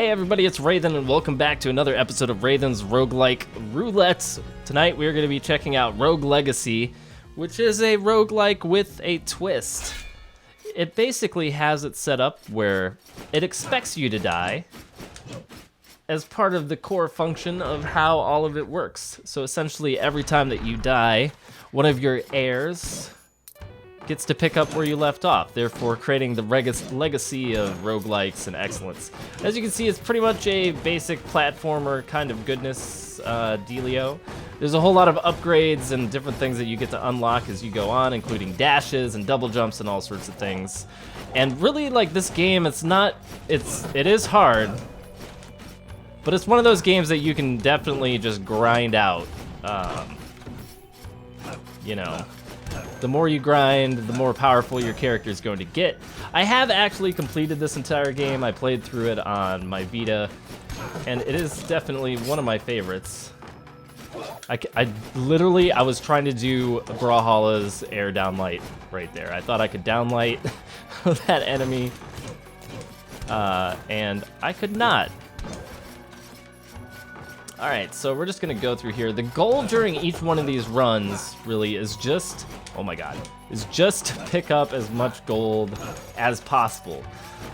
Hey everybody, it's Raidhyn and welcome back to another episode of Raidhyn's Roguelike Roulette. Tonight we are going to be checking out Rogue Legacy, which is a roguelike with a twist. It basically has it set up where it expects you to die as part of the core function of how all of it works. So essentially every time that you die, one of your heirs gets to pick up where you left off, therefore creating the legacy of roguelikes and excellence. As you can see, it's pretty much a basic platformer kind of goodness dealio. There's a whole lot of upgrades and different things that you get to unlock as you go on, including dashes and double jumps and all sorts of things. And really, like, this game, it is hard, but it's one of those games that you can definitely just grind out. You know, the more you grind, the more powerful your character is going to get. I have actually completed this entire game. I played through it on my Vita, and it is definitely one of my favorites. I was trying to do Brawlhalla's air downlight right there. I thought I could downlight that enemy, and I could not. All right, so we're just gonna go through here. The goal during each one of these runs really is just, oh my god, is just to pick up as much gold as possible.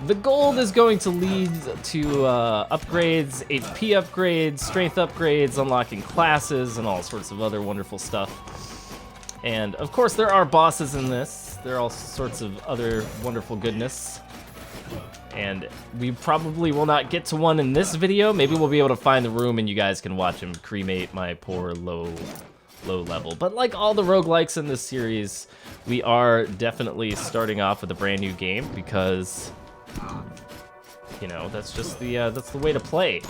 The gold is going to lead to upgrades, HP upgrades, strength upgrades, unlocking classes, and all sorts of other wonderful stuff. And of course there are bosses in this. There are all sorts of other wonderful goodness. And we probably will not get to one in this video. Maybe we'll be able to find the room and you guys can watch him cremate my poor low level. But like all the roguelikes in this series, we are definitely starting off with a brand new game because, you know, that's just that's the way to play.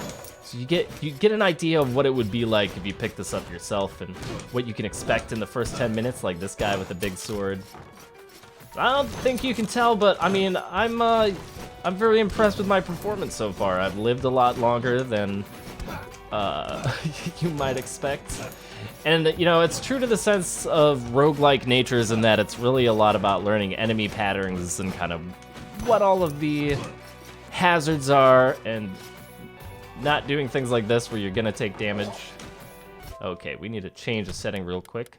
So you get an idea of what it would be like if you pick this up yourself and what you can expect in the first 10 minutes, like this guy with a big sword. I don't think you can tell, but I mean, I'm very impressed with my performance so far. I've lived a lot longer than you might expect. And, you know, it's true to the sense of roguelike natures in that it's really a lot about learning enemy patterns and kind of what all of the hazards are and not doing things like this where you're gonna take damage. Okay, we need to change the setting real quick.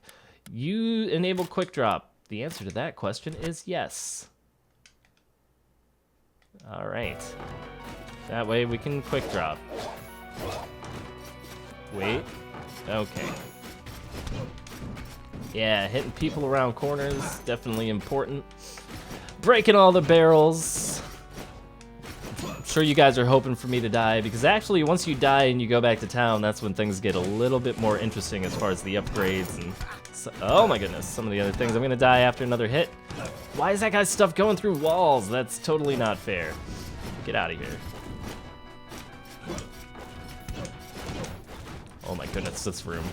You enable quick drop. The answer to that question is yes. All right. That way we can quick drop. Wait. Okay. Yeah, hitting people around corners, definitely important. Breaking all the barrels. I'm sure you guys are hoping for me to die, because actually once you die and you go back to town, that's when things get a little bit more interesting as far as the upgrades and... oh my goodness, some of the other things. I'm gonna die after another hit. Why is that guy's stuff going through walls? That's totally not fair. Get out of here. Oh my goodness, this room.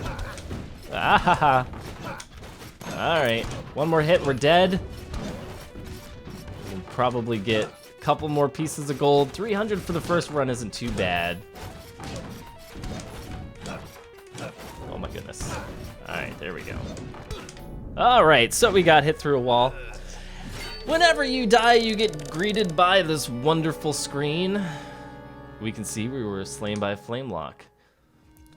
Ah ha ha. Alright, one more hit, we're dead. We'll probably get a couple more pieces of gold. 300 for the first run isn't too bad. Oh my goodness. Alright, there we go. Alright, so we got hit through a wall. Whenever you die, you get greeted by this wonderful screen. We can see we were slain by a flamelock.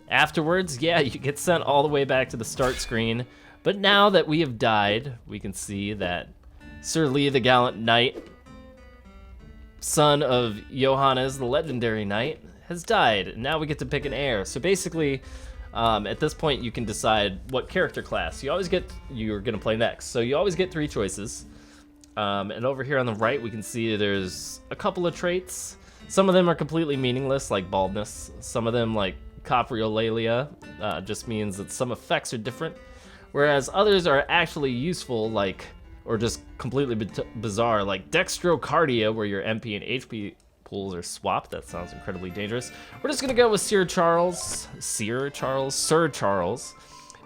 Afterwards, yeah, you get sent all the way back to the start screen. But now that we have died, we can see that Sir Lee the Gallant Knight, son of Johannes the Legendary Knight, has died. Now we get to pick an heir. So basically, at this point, you can decide what character class you're gonna play next. So you always get 3 choices. And over here on the right, we can see there's a couple of traits. Some of them are completely meaningless, like baldness. Some of them, like coprolalia, just means that some effects are different. Whereas others are actually useful, like, or just completely bizarre, like dextrocardia, where your MP and HP pools are swapped. That sounds incredibly dangerous. We're just gonna go with Sir Charles.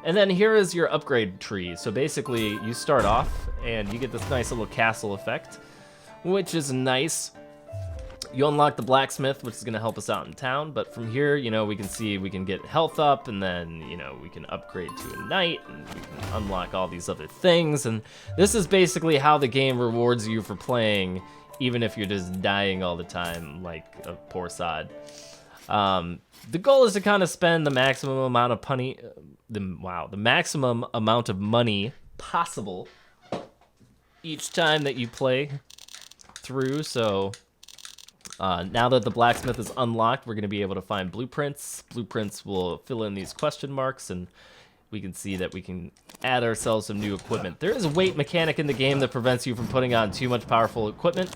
And then here is your upgrade tree. So basically, you start off and you get this nice little castle effect, which is nice. You unlock the blacksmith, which is gonna help us out in town. But from here, you know, we can see we can get health up, and then, you know, we can upgrade to a knight, and we can unlock all these other things. And this is basically how the game rewards you for playing even if you're just dying all the time like a poor sod. The goal is to kind of spend the maximum amount of the maximum amount of money possible each time that you play through. So now that the blacksmith is unlocked, we're going to be able to find blueprints. Blueprints will fill in these question marks, and we can see that we can add ourselves some new equipment. There is a weight mechanic in the game that prevents you from putting on too much powerful equipment,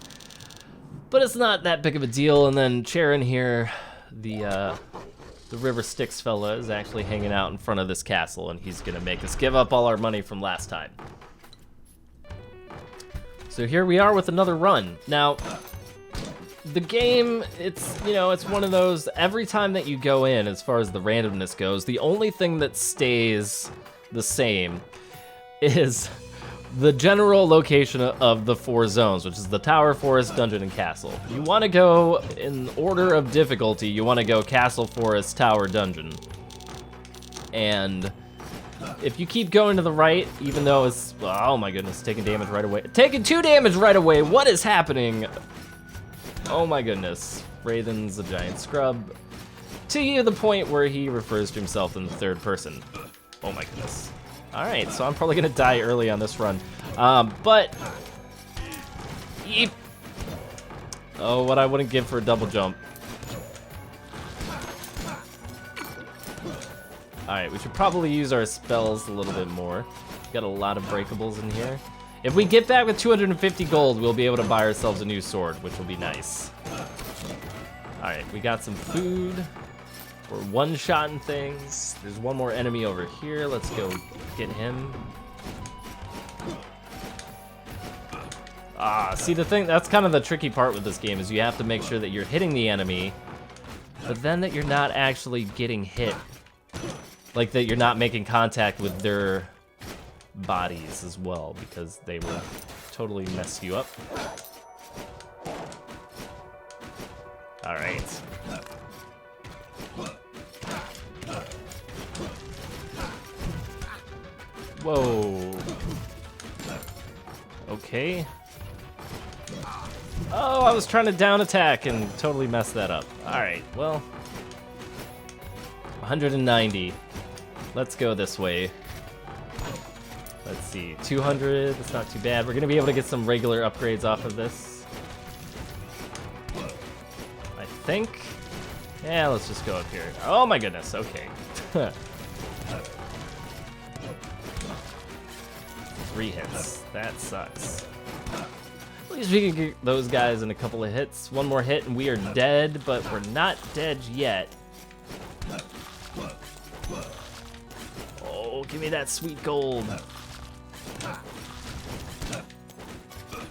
but it's not that big of a deal. And then Charon here, the River Styx fella, is actually hanging out in front of this castle, and he's gonna make us give up all our money from last time. So here we are with another run. Now, the game, it's one of those, every time that you go in, as far as the randomness goes, the only thing that stays the same is the general location of the 4 zones, which is the tower, forest, dungeon, and castle. You want to go in order of difficulty. You want to go castle, forest, tower, dungeon. And if you keep going to the right, even though it's, oh my goodness, taking damage right away. Taking 2 damage right away. What is happening? Oh my goodness. Raidhyn's a giant scrub. To the point where he refers to himself in the 3rd person. Oh my goodness. All right, so I'm probably gonna die early on this run. But, oh, what I wouldn't give for a double jump. All right, we should probably use our spells a little bit more. Got a lot of breakables in here. If we get back with 250 gold, we'll be able to buy ourselves a new sword, which will be nice. All right, we got some food. We're one-shotting things. There's one more enemy over here. Let's go get him. See, the thing, that's kind of the tricky part with this game, is you have to make sure that you're hitting the enemy, but then that you're not actually getting hit. Like that you're not making contact with their bodies as well, because they will totally mess you up. All right. Whoa. Okay. Oh, I was trying to down attack and totally messed that up. All right, well. 190. Let's go this way. Let's see, 200, that's not too bad. We're gonna be able to get some regular upgrades off of this, I think. Yeah, let's just go up here. Oh my goodness, okay. 3 hits, that sucks. At least we can get those guys in a couple of hits. One more hit and we are dead, but we're not dead yet. Oh, give me that sweet gold.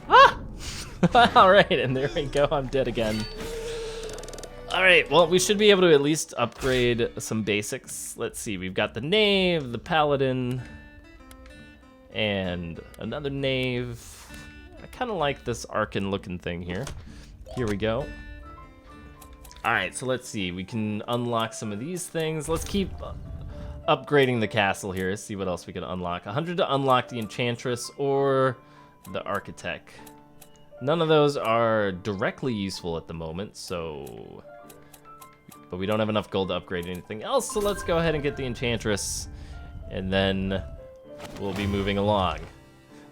Ah! All right, and there we go, I'm dead again. All right, well, we should be able to at least upgrade some basics. Let's see, we've got the knave, the paladin, and another knave. I kind of like this Arcan looking thing here. Here we go. All right, so let's see, we can unlock some of these things. Let's keep upgrading the castle here, see what else we can unlock. 100 to unlock the enchantress or the architect. None of those are directly useful at the moment, so, but we don't have enough gold to upgrade anything else, so let's go ahead and get the enchantress, and then we'll be moving along.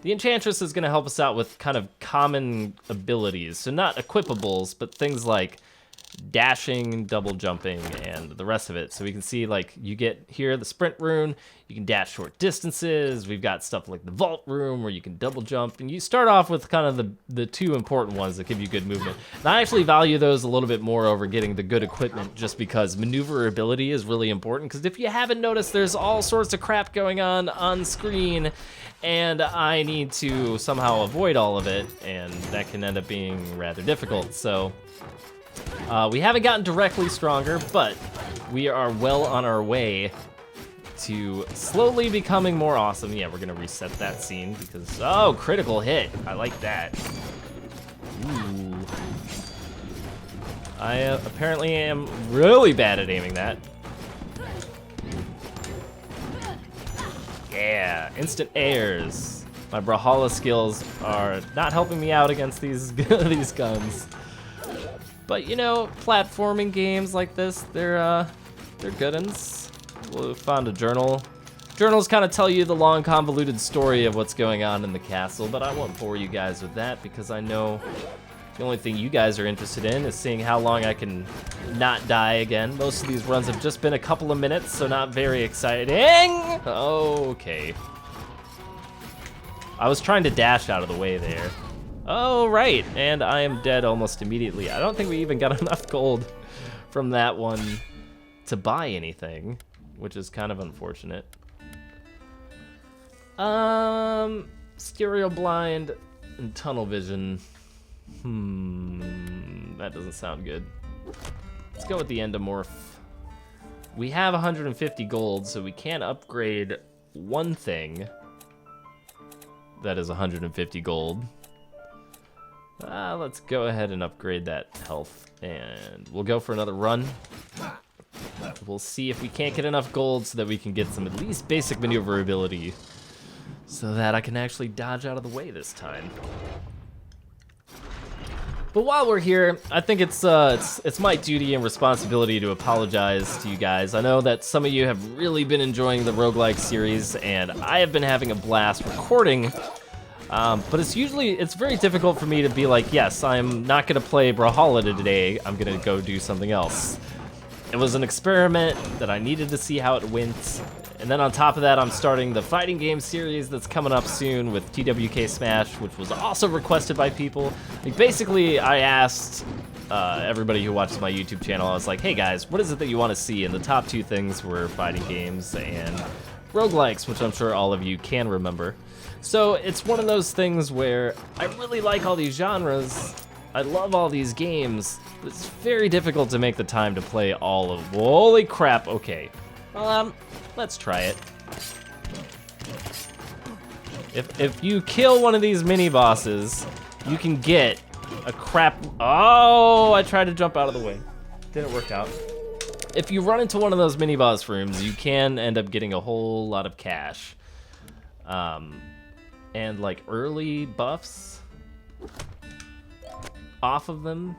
The enchantress is going to help us out with kind of common abilities, so not equipables, but things like dashing, double jumping, and the rest of it. So we can see, like, you get here the sprint rune, you can dash short distances. We've got stuff like the vault room where you can double jump, and you start off with kind of the 2 important ones that give you good movement. And I actually value those a little bit more over getting the good equipment, just because maneuverability is really important, because if you haven't noticed, there's all sorts of crap going on screen, and I need to somehow avoid all of it, and that can end up being rather difficult. So we haven't gotten directly stronger, but we are well on our way to slowly becoming more awesome. Yeah, we're gonna reset that scene because, oh, critical hit. I like that. Ooh. I apparently am really bad at aiming that. Yeah, instant airs. My Brawlhalla skills are not helping me out against these these guns. But you know, platforming games like this, they're good uns. We found a journal. Journals kind of tell you the long, convoluted story of what's going on in the castle, but I won't bore you guys with that because I know the only thing you guys are interested in is seeing how long I can not die again. Most of these runs have just been a couple of minutes, so not very exciting. Okay. I was trying to dash out of the way there. Oh, right, and I am dead almost immediately. I don't think we even got enough gold from that one to buy anything, which is kind of unfortunate. Stereo blind and tunnel vision. That doesn't sound good. Let's go with the endomorph. We have 150 gold, so we can upgrade one thing that is 150 gold. Let's go ahead and upgrade that health, and we'll go for another run. We'll see if we can't get enough gold so that we can get some at least basic maneuverability so that I can actually dodge out of the way this time. But while we're here, I think it's my duty and responsibility to apologize to you guys. I know that some of you have really been enjoying the Roguelike series, and I have been having a blast recording. But it's very difficult for me to be like, yes, I'm not gonna play Brawlhalla today, I'm gonna go do something else. It was an experiment that I needed to see how it went, and then on top of that, I'm starting the fighting game series that's coming up soon with TWK Smash, which was also requested by people. Like, basically, I asked everybody who watches my YouTube channel, I was like, hey guys, what is it that you want to see? And the top two things were fighting games and roguelikes, which I'm sure all of you can remember. So it's one of those things where I really like all these genres, I love all these games, but it's very difficult to make the time to play all of them. Holy crap, okay. Let's try it. If you kill one of these mini-bosses, you can get a crap... Oh, I tried to jump out of the way. Didn't work out. If you run into one of those mini-boss rooms, you can end up getting a whole lot of cash. And like early buffs off of them.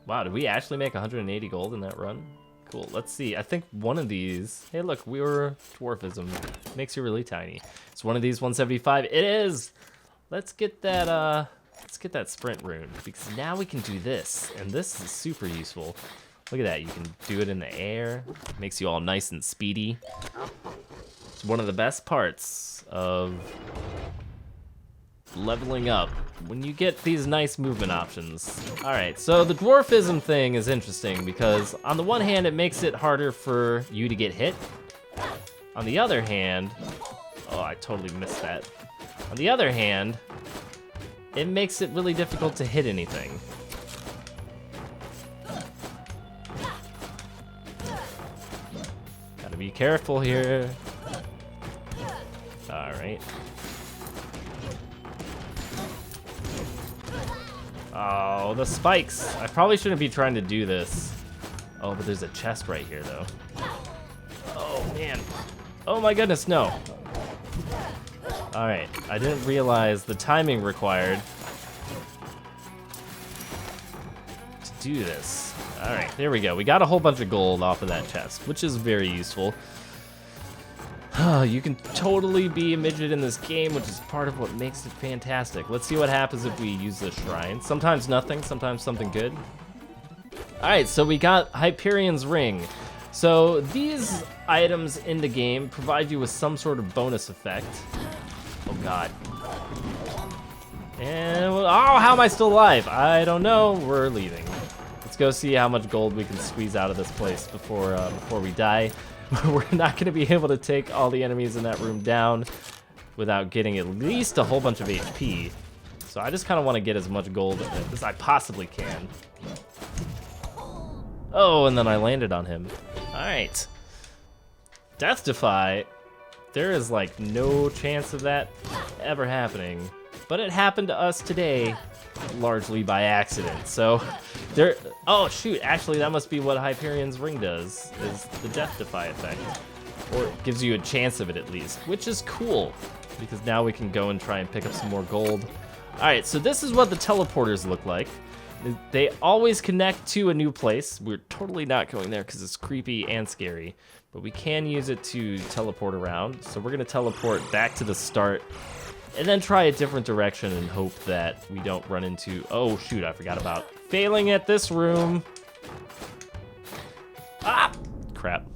Wow, did we actually make 180 gold in that run? Cool, let's see. I think one of these, hey look, we were dwarfism. Makes you really tiny. It's one of these 175. It is! Let's get that sprint rune, because now we can do this, and this is super useful. Look at that, you can do it in the air. Makes you all nice and speedy. It's one of the best parts of leveling up when you get these nice movement options. All right, so the dwarfism thing is interesting because on the one hand, it makes it harder for you to get hit. On the other hand, oh, I totally missed that. On the other hand, it makes it really difficult to hit anything. Gotta be careful here. All right. Oh, the spikes. I probably shouldn't be trying to do this. Oh, but there's a chest right here, though. Oh, man. Oh, my goodness, no. All right, I didn't realize the timing required to do this. All right, there we go. We got a whole bunch of gold off of that chest, which is very useful. You can totally be a midget in this game, which is part of what makes it fantastic. Let's see what happens if we use the shrine. Sometimes nothing, sometimes something good. Alright, so we got Hyperion's Ring. So these items in the game provide you with some sort of bonus effect. Oh god. And, oh, how am I still alive? I don't know, we're leaving. Let's go see how much gold we can squeeze out of this place before we die. We're not going to be able to take all the enemies in that room down without getting at least a whole bunch of HP. So I just kind of want to get as much gold as I possibly can. Oh, and then I landed on him. Alright. Death Defy. There is like no chance of that ever happening. But it happened to us today, largely by accident. So there, oh shoot, actually that must be what Hyperion's Ring does, is the Death Defy effect. Or it gives you a chance of it at least, which is cool. because now we can go and try and pick up some more gold. Alright, so this is what the teleporters look like. They always connect to a new place. We're totally not going there because it's creepy and scary, but we can use it to teleport around. So we're gonna teleport back to the start and then try a different direction and hope that we don't run into, oh shoot, I forgot about failing at this room. Ah, crap.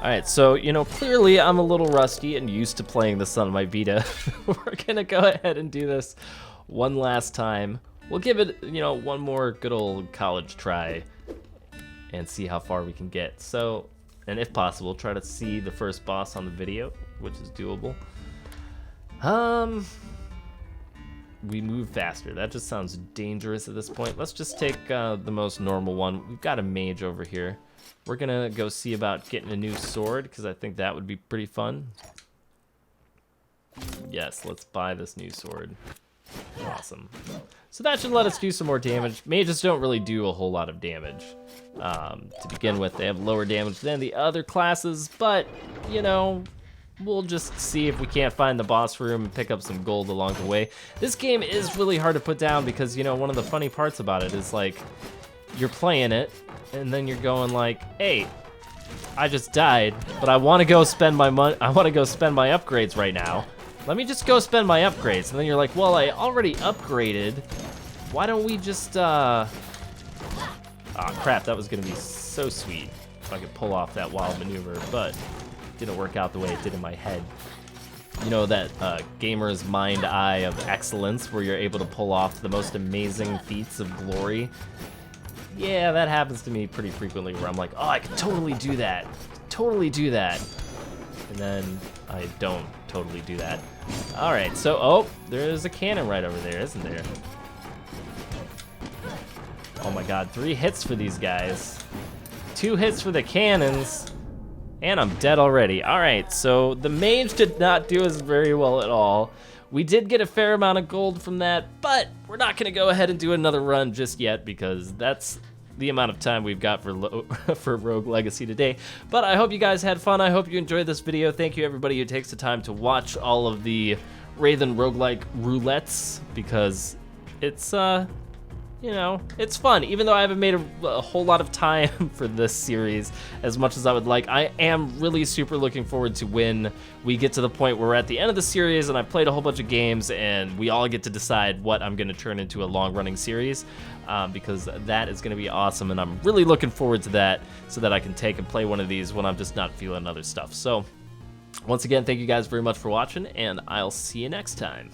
All right, so, you know, clearly I'm a little rusty and used to playing this on my Vita. We're gonna go ahead and do this one last time. We'll give it, you know, one more good old college try and see how far we can get. So, and if possible, try to see the first boss on the video, which is doable. We move faster. That just sounds dangerous at this point. Let's just take the most normal one. We've got a mage over here. We're gonna go see about getting a new sword because I think that would be pretty fun. Yes, let's buy this new sword. Awesome. So that should let us do some more damage. Mages don't really do a whole lot of damage. To begin with, they have lower damage than the other classes, but, you know, we'll just see if we can't find the boss room and pick up some gold along the way. This game is really hard to put down because, you know, one of the funny parts about it is, like, you're playing it, and then you're going like, hey, I just died, but I want to go spend my money. I want to go spend my upgrades right now. Let me just go spend my upgrades. And then you're like, well, I already upgraded. Why don't we just, oh crap, that was gonna be so sweet if I could pull off that wild maneuver, but it didn't work out the way it did in my head. You know, that gamer's mind eye of excellence where you're able to pull off the most amazing feats of glory. Yeah, that happens to me pretty frequently where I'm like, oh, I can totally do that. Totally do that. And then I don't totally do that. All right, so, oh, there's a cannon right over there, isn't there? Oh my god, 3 hits for these guys. 2 hits for the cannons. And I'm dead already. All right, so the mage did not do us very well at all. We did get a fair amount of gold from that, but we're not gonna go ahead and do another run just yet because that's the amount of time we've got for Rogue Legacy today. But I hope you guys had fun. I hope you enjoyed this video. Thank you everybody who takes the time to watch all of the Raidhyn roguelike roulettes because it's you know, it's fun. Even though I haven't made a whole lot of time for this series as much as I would like, I am really super looking forward to when we get to the point where we're at the end of the series and I've played a whole bunch of games and we all get to decide what I'm gonna turn into a long-running series, because that is gonna be awesome and I'm really looking forward to that so that I can take and play one of these when I'm just not feeling other stuff. So, once again, thank you guys very much for watching and I'll see you next time.